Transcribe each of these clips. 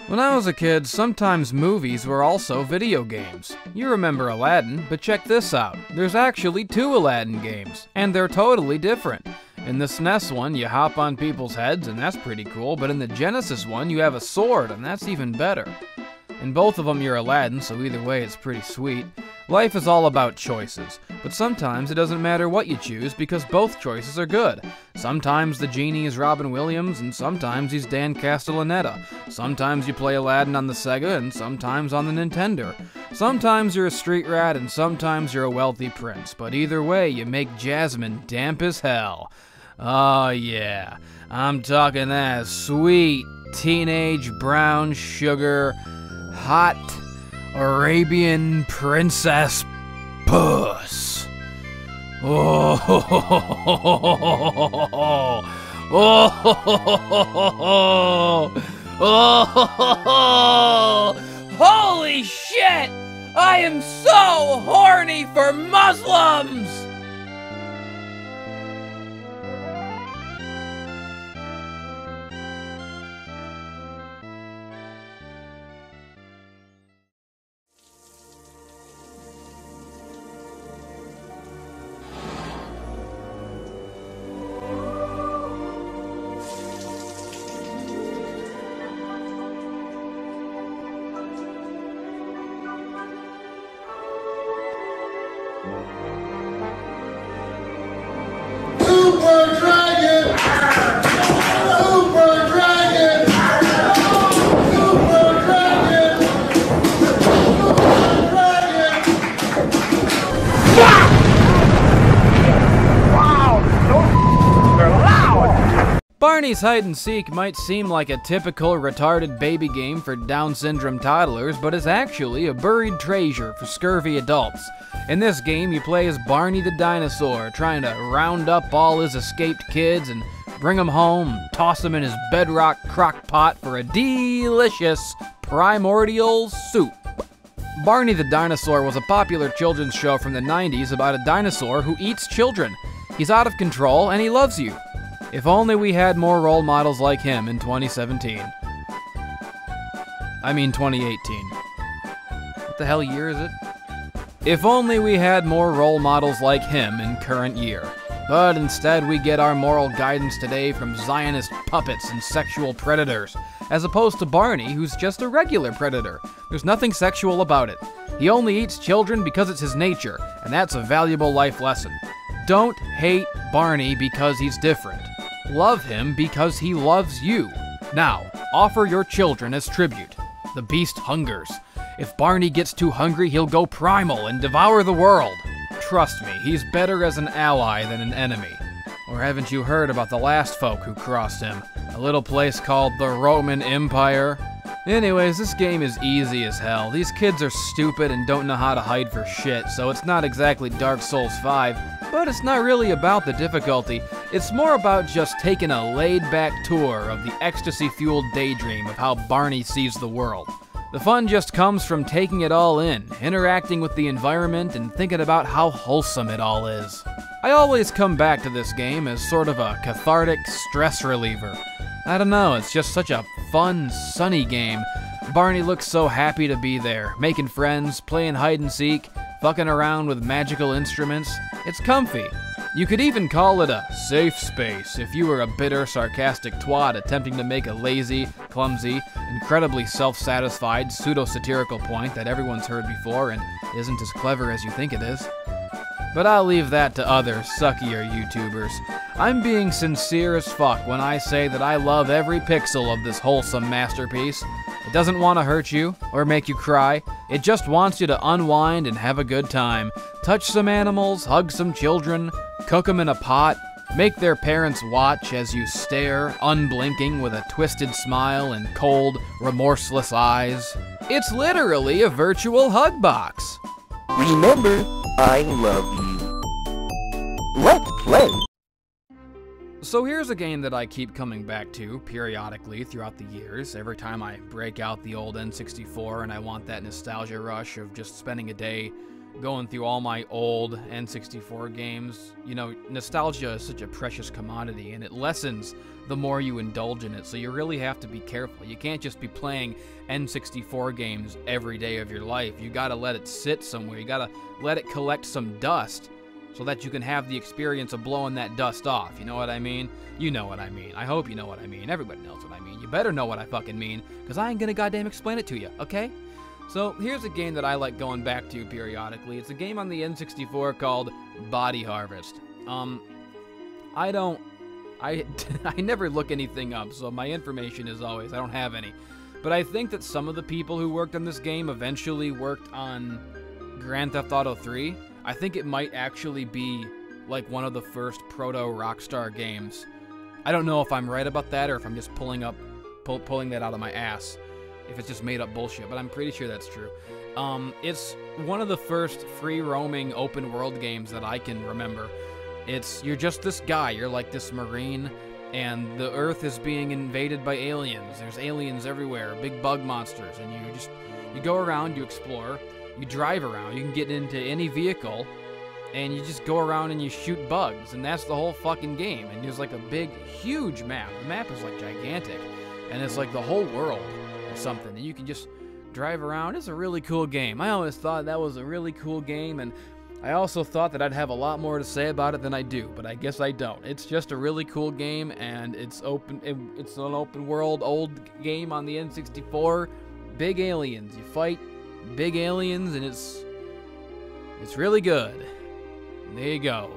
When I was a kid, sometimes movies were also video games. You remember Aladdin, but check this out. There's actually 2 Aladdin games, and they're totally different. In the SNES one, you hop on people's heads, and that's pretty cool, but in the Genesis one, you have a sword, and that's even better. In both of them, you're Aladdin, so either way, it's pretty sweet. Life is all about choices, but sometimes it doesn't matter what you choose because both choices are good. Sometimes the genie is Robin Williams, and sometimes he's Dan Castellaneta. Sometimes you play Aladdin on the Sega, and sometimes on the Nintendo. Sometimes you're a street rat, and sometimes you're a wealthy prince, but either way, you make Jasmine damp as hell. Oh yeah, I'm talking that sweet, teenage brown sugar, hot Arabian princess puss. Oh, holy shit! I am so horny for Muslims! Barney's Hide and Seek might seem like a typical retarded baby game for Down syndrome toddlers, but it's actually a buried treasure for scurvy adults. In this game, you play as Barney the dinosaur, trying to round up all his escaped kids and bring them home, toss them in his bedrock crock pot for a delicious primordial soup. Barney the Dinosaur was a popular children's show from the 90s about a dinosaur who eats children. He's out of control and he loves you. If only we had more role models like him in 2017. I mean 2018. What the hell year is it? If only we had more role models like him in current year. But instead we get our moral guidance today from Zionist puppets and sexual predators, as opposed to Barney, who's just a regular predator. There's nothing sexual about it. He only eats children because it's his nature, and that's a valuable life lesson. Don't hate Barney because he's different. Love him because he loves you. Now, offer your children as tribute. The beast hungers. If Barney gets too hungry, he'll go primal and devour the world. Trust me, he's better as an ally than an enemy. Or haven't you heard about the last folk who crossed him? A little place called the Roman Empire? Anyways, this game is easy as hell. These kids are stupid and don't know how to hide for shit, so it's not exactly Dark Souls 5, but it's not really about the difficulty. It's more about just taking a laid-back tour of the ecstasy-fueled daydream of how Barney sees the world. The fun just comes from taking it all in, interacting with the environment, and thinking about how wholesome it all is. I always come back to this game as sort of a cathartic stress reliever. I don't know, it's just such a fun, sunny game. Barney looks so happy to be there, making friends, playing hide and seek, fucking around with magical instruments. It's comfy. You could even call it a safe space if you were a bitter, sarcastic twat attempting to make a lazy, clumsy, incredibly self-satisfied, pseudo-satirical point that everyone's heard before and isn't as clever as you think it is. But I'll leave that to other, suckier YouTubers. I'm being sincere as fuck when I say that I love every pixel of this wholesome masterpiece. It doesn't want to hurt you or make you cry. It just wants you to unwind and have a good time. Touch some animals, hug some children, cook them in a pot, make their parents watch as you stare, unblinking with a twisted smile and cold, remorseless eyes. It's literally a virtual hug box. Remember, I love you. Let's play. So here's a game that I keep coming back to periodically throughout the years. Every time I break out the old N64 and I want that nostalgia rush of just spending a day going through all my old N64 games. You know, nostalgia is such a precious commodity, and it lessens the more you indulge in it, so you really have to be careful. You can't just be playing N64 games every day of your life. You gotta let it sit somewhere. You gotta let it collect some dust so that you can have the experience of blowing that dust off. You know what I mean? You know what I mean. I hope you know what I mean. Everybody knows what I mean. You better know what I fucking mean, because I ain't gonna goddamn explain it to you, okay? So here's a game that I like going back to periodically. It's a game on the N64 called Body Harvest. I never look anything up, so my information is always, I don't have any. But I think that some of the people who worked on this game eventually worked on Grand Theft Auto 3. I think it might actually be like one of the first proto-Rockstar games. I don't know if I'm right about that or if I'm just pulling that out of my ass, if it's just made up bullshit, but I'm pretty sure that's true. It's one of the first free-roaming open-world games that I can remember. You're just this guy, you're like this Marine, and the Earth is being invaded by aliens. There's aliens everywhere, big bug monsters, and you go around, you explore, you drive around, you can get into any vehicle, and you just go around and you shoot bugs, and that's the whole fucking game. And there's like a big, huge map. The map is like gigantic, and it's like the whole world or something, and you can just drive around. It's a really cool game. I always thought that was a really cool game, and I also thought that I'd have a lot more to say about it than I do, but I guess I don't. It's just a really cool game, and it's an open world old game on the N64. Big aliens. You fight big aliens, and it's really good. And there you go.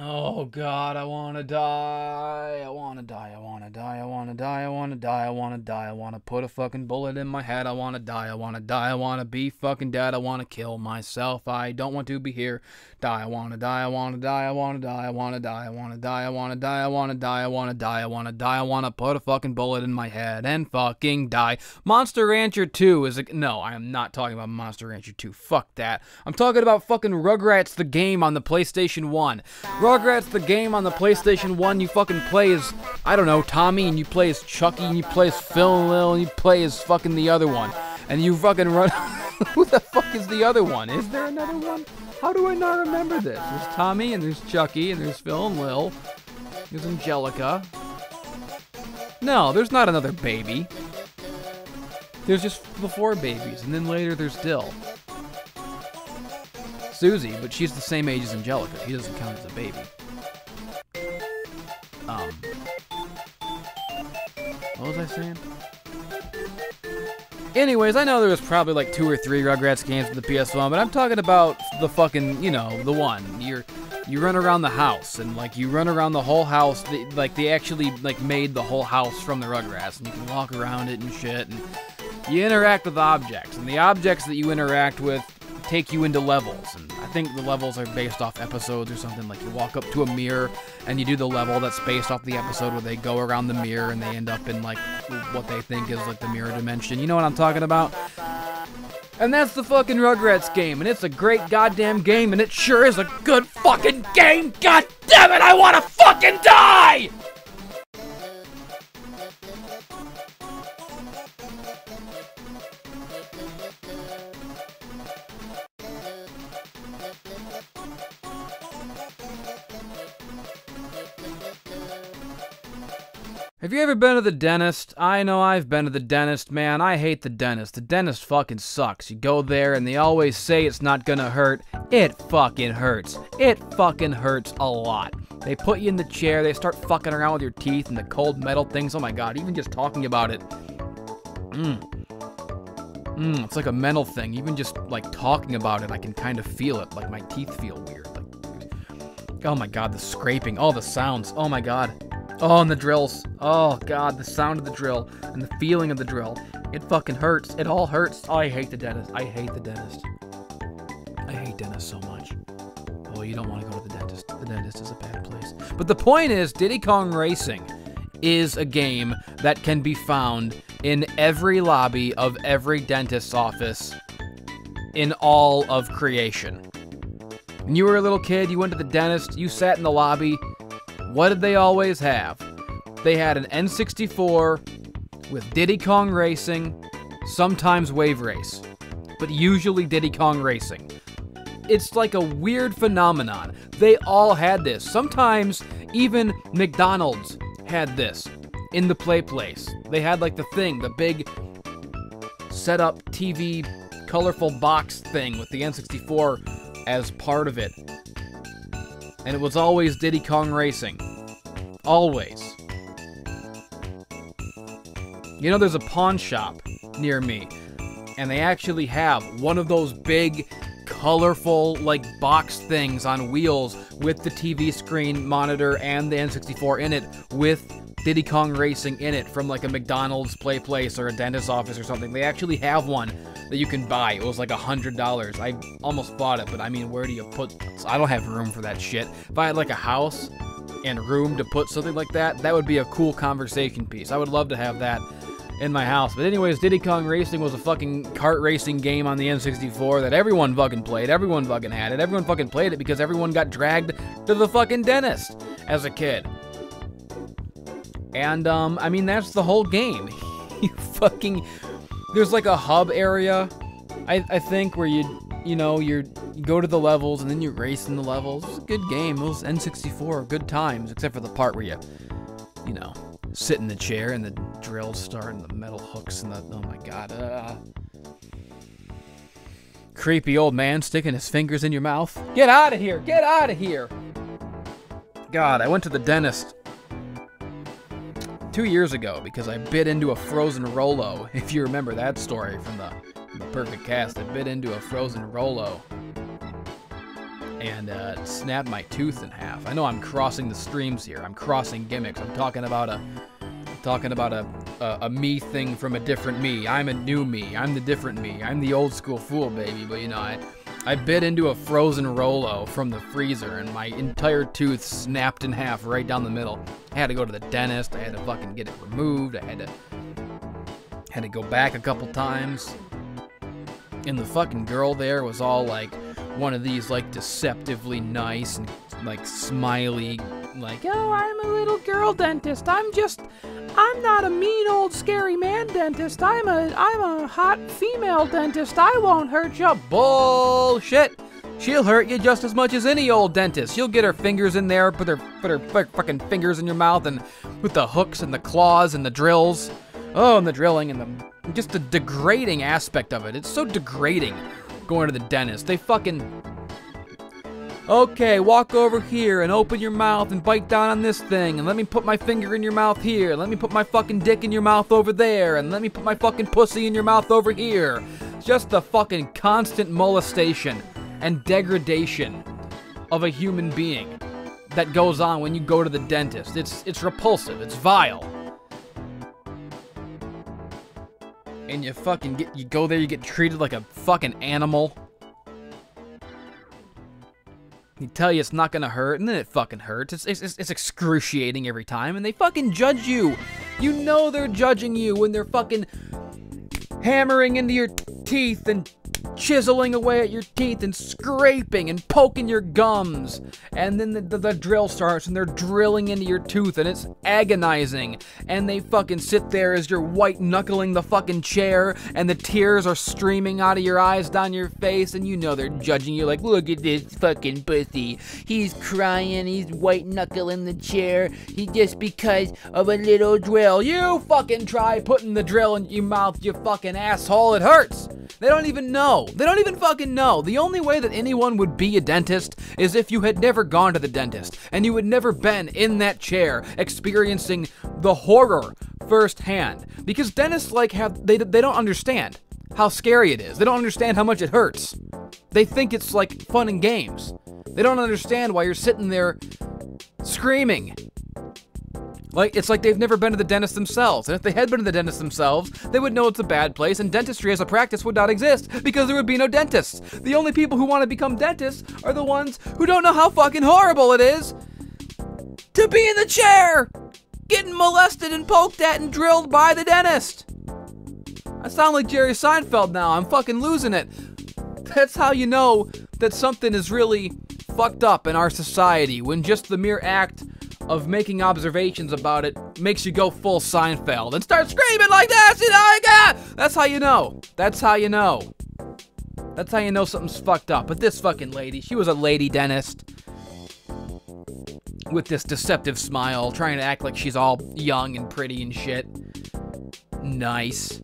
Oh God, I wanna die. I wanna die. I wanna die. I wanna die. I wanna die. I wanna die. I wanna put a fucking bullet in my head. I wanna die. I wanna die. I wanna be fucking dead. I wanna kill myself. I don't want to be here. Die. I wanna die. I wanna die. I wanna die. I wanna die. I wanna die. I wanna die. I wanna die. I wanna die. I wanna die. I wanna put a fucking bullet in my head and fucking die. Monster Rancher 2 is no, I am not talking about Monster Rancher 2. Fuck that. I'm talking about fucking Rugrats the game on the PlayStation 1. Rugrats the game on the PlayStation 1, you fucking play as, I don't know, Tommy, and you play as Chucky, and you play as Phil and Lil, and you play as fucking the other one. And you fucking run... Who the fuck is the other one? Is there another one? How do I not remember this? There's Tommy, and there's Chucky, and there's Phil and Lil. There's Angelica. No, there's not another baby. There's just the 4 babies, and then later there's Dill. Susie, but she's the same age as Angelica. She doesn't count as a baby. What was I saying? Anyways, I know there was probably like 2 or 3 Rugrats games for the PS1, but I'm talking about the fucking, you know, the one. You run around the house, and like you run around the whole house. They actually like made the whole house from the Rugrats, and you can walk around it and shit, and you interact with objects, and the objects that you interact with take you into levels, and I think the levels are based off episodes or something. Like you walk up to a mirror and you do the level that's based off the episode where they go around the mirror and they end up in like what they think is like the mirror dimension. You know what I'm talking about? And that's the fucking Rugrats game, and it's a great goddamn game, and it sure is a good fucking game. God damn it, I wanna fucking die! Have you ever been to the dentist? I know I've been to the dentist, man. I hate the dentist. The dentist fucking sucks. You go there and they always say it's not gonna hurt. It fucking hurts. It fucking hurts a lot. They put you in the chair, they start fucking around with your teeth and the cold metal things. Oh my God, even just talking about it. It's like a mental thing. Even just like talking about it, I can kind of feel it. Like my teeth feel weird. Like, oh my God, the scraping. Oh, the sounds. Oh my God. Oh, and the drills. Oh, God, the sound of the drill and the feeling of the drill. It fucking hurts. It all hurts. Oh, I hate the dentist. I hate the dentist. I hate dentists so much. Oh, you don't want to go to the dentist. The dentist is a bad place. But the point is, Diddy Kong Racing is a game that can be found in every lobby of every dentist's office in all of creation. When you were a little kid, you went to the dentist, you sat in the lobby. What did they always have? They had an N64 with Diddy Kong Racing, sometimes Wave Race, but usually Diddy Kong Racing. It's like a weird phenomenon. They all had this. Sometimes even McDonald's had this in the play place. They had like the thing, the big set-up TV colorful box thing with the N64 as part of it. And it was always Diddy Kong Racing. Always. You know, there's a pawn shop near me, and they actually have one of those big, colorful, like, box things on wheels with the TV screen monitor and the N64 in it with Diddy Kong Racing in it from, like, a McDonald's play place or a dentist's office or something. They actually have one that you can buy. It was like $100. I almost bought it, but I mean, where do you put... I don't have room for that shit. If I had, like, a house and room to put something like that, that would be a cool conversation piece. I would love to have that in my house. But anyways, Diddy Kong Racing was a fucking kart racing game on the N64 that everyone fucking played. Everyone fucking had it. Everyone fucking played it because everyone got dragged to the fucking dentist as a kid. And, I mean, that's the whole game. You fucking... There's like a hub area, I think, where you go to the levels and then you race in the levels. It was a good game. It was N64, good times, except for the part where you sit in the chair and the drills start and the metal hooks and the, oh my god. Creepy old man sticking his fingers in your mouth. Get out of here! Get out of here! God, I went to the dentist 2 years ago because I bit into a frozen Rolo. If you remember that story from the Perfect Cast, I bit into a frozen Rolo and snapped my tooth in half. I know I'm crossing the streams here. I'm crossing gimmicks. I'm talking about a me thing from a different me. I'm a new me. I'm the different me. I'm the old school fool, baby. But you know, I bit into a frozen Rolo from the freezer, and my entire tooth snapped in half right down the middle. I had to go to the dentist. I had to fucking get it removed. I had to go back a couple times. And the fucking girl there was all like one of these like deceptively nice and like smiley, like, oh, I'm a little girl dentist. I'm not a mean old scary man dentist. I'm a hot female dentist. I won't hurt you. Bullshit. She'll hurt you just as much as any old dentist. She'll get her fingers in there, put her fucking fingers in your mouth, and with the hooks and the claws and the drills. Oh, and the drilling and just the degrading aspect of it. It's so degrading going to the dentist. They fucking... Okay, walk over here and open your mouth and bite down on this thing, and let me put my finger in your mouth here, let me put my fucking dick in your mouth over there, and let me put my fucking pussy in your mouth over here. It's just the fucking constant molestation and degradation of a human being that goes on when you go to the dentist. It's repulsive. It's vile. And you go there, you get treated like a fucking animal. They tell you it's not gonna hurt, and then it fucking hurts. It's excruciating every time, and they fucking judge you. You know they're judging you when they're fucking hammering into your teeth and chiseling away at your teeth and scraping and poking your gums. And then the drill starts and they're drilling into your tooth and it's agonizing. And they fucking sit there as you're white knuckling the fucking chair and the tears are streaming out of your eyes down your face, and you know they're judging you like, look at this fucking pussy. He's crying, he's white knuckling the chair. He just because of a little drill. You fucking try putting the drill in your mouth, you fucking asshole. It hurts. They don't even know. They don't even fucking know. The only way that anyone would be a dentist is if you had never gone to the dentist and you had never been in that chair experiencing the horror firsthand. Because dentists they don't understand how scary it is. They don't understand how much it hurts. They think it's like fun and games. They don't understand why you're sitting there screaming. It's like they've never been to the dentist themselves. And if they had been to the dentist themselves, they would know it's a bad place, and dentistry as a practice would not exist because there would be no dentists. The only people who want to become dentists are the ones who don't know how fucking horrible it is to be in the chair, getting molested and poked at and drilled by the dentist. I sound like Jerry Seinfeld now. I'm fucking losing it. That's how you know that something is really fucked up in our society when just the mere act of making observations about it makes you go full Seinfeld and start screaming like this, you know, that's how you know. That's how you know. That's how you know something's fucked up. But this fucking lady, she was a lady dentist with this deceptive smile, trying to act like she's all young and pretty and shit. Nice.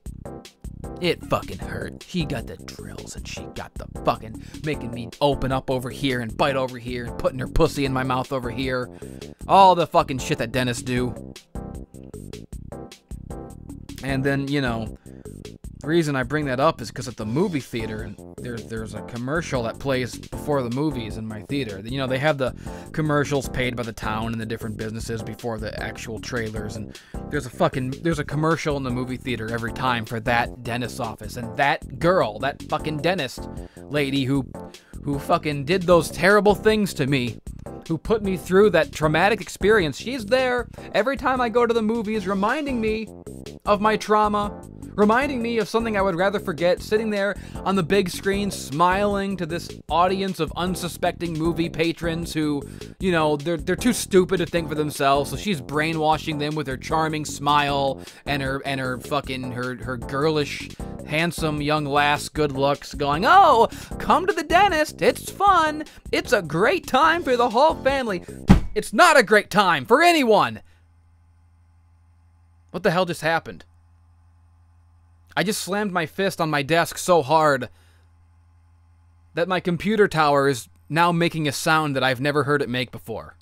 It fucking hurt. She got the drills and she got the fucking making me open up over here and bite over here and putting her pussy in my mouth over here. All the fucking shit that dentists do. And then, you know, the reason I bring that up is because at the movie theater, and there's a commercial that plays before the movies in my theater. You know, they have the commercials paid by the town and the different businesses before the actual trailers, and there's a commercial in the movie theater every time for that dentist's office, and that girl, that fucking dentist lady who fucking did those terrible things to me, who put me through that traumatic experience, she's there every time I go to the movies, reminding me of my trauma, reminding me of something I would rather forget, sitting there on the big screen smiling to this audience of unsuspecting movie patrons who, you know, they're too stupid to think for themselves, so she's brainwashing them with her charming smile and her fucking her girlish, handsome young lass good looks, going, "Oh, come to the dentist, it's fun, it's a great time for the whole family." It's not a great time for anyone. What the hell just happened? I just slammed my fist on my desk so hard that my computer tower is now making a sound that I've never heard it make before.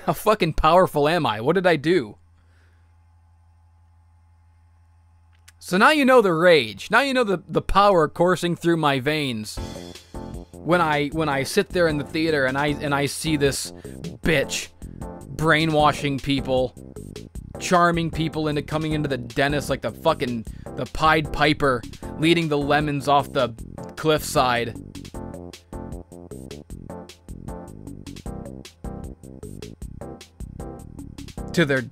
How fucking powerful am I? What did I do? So now you know the rage. Now you know the power coursing through my veins when I sit there in the theater and I see this bitch brainwashing people, charming people into coming into the dentist like the Pied Piper leading the lemons off the cliffside. To their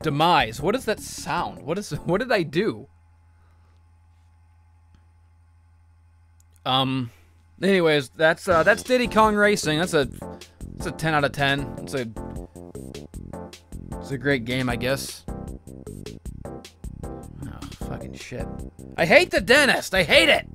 demise. What is that sound? What did I do? Anyways, that's Diddy Kong Racing. That's a 10 out of 10. It's a great game, I guess. Oh, fucking shit. I hate the dentist. I hate it.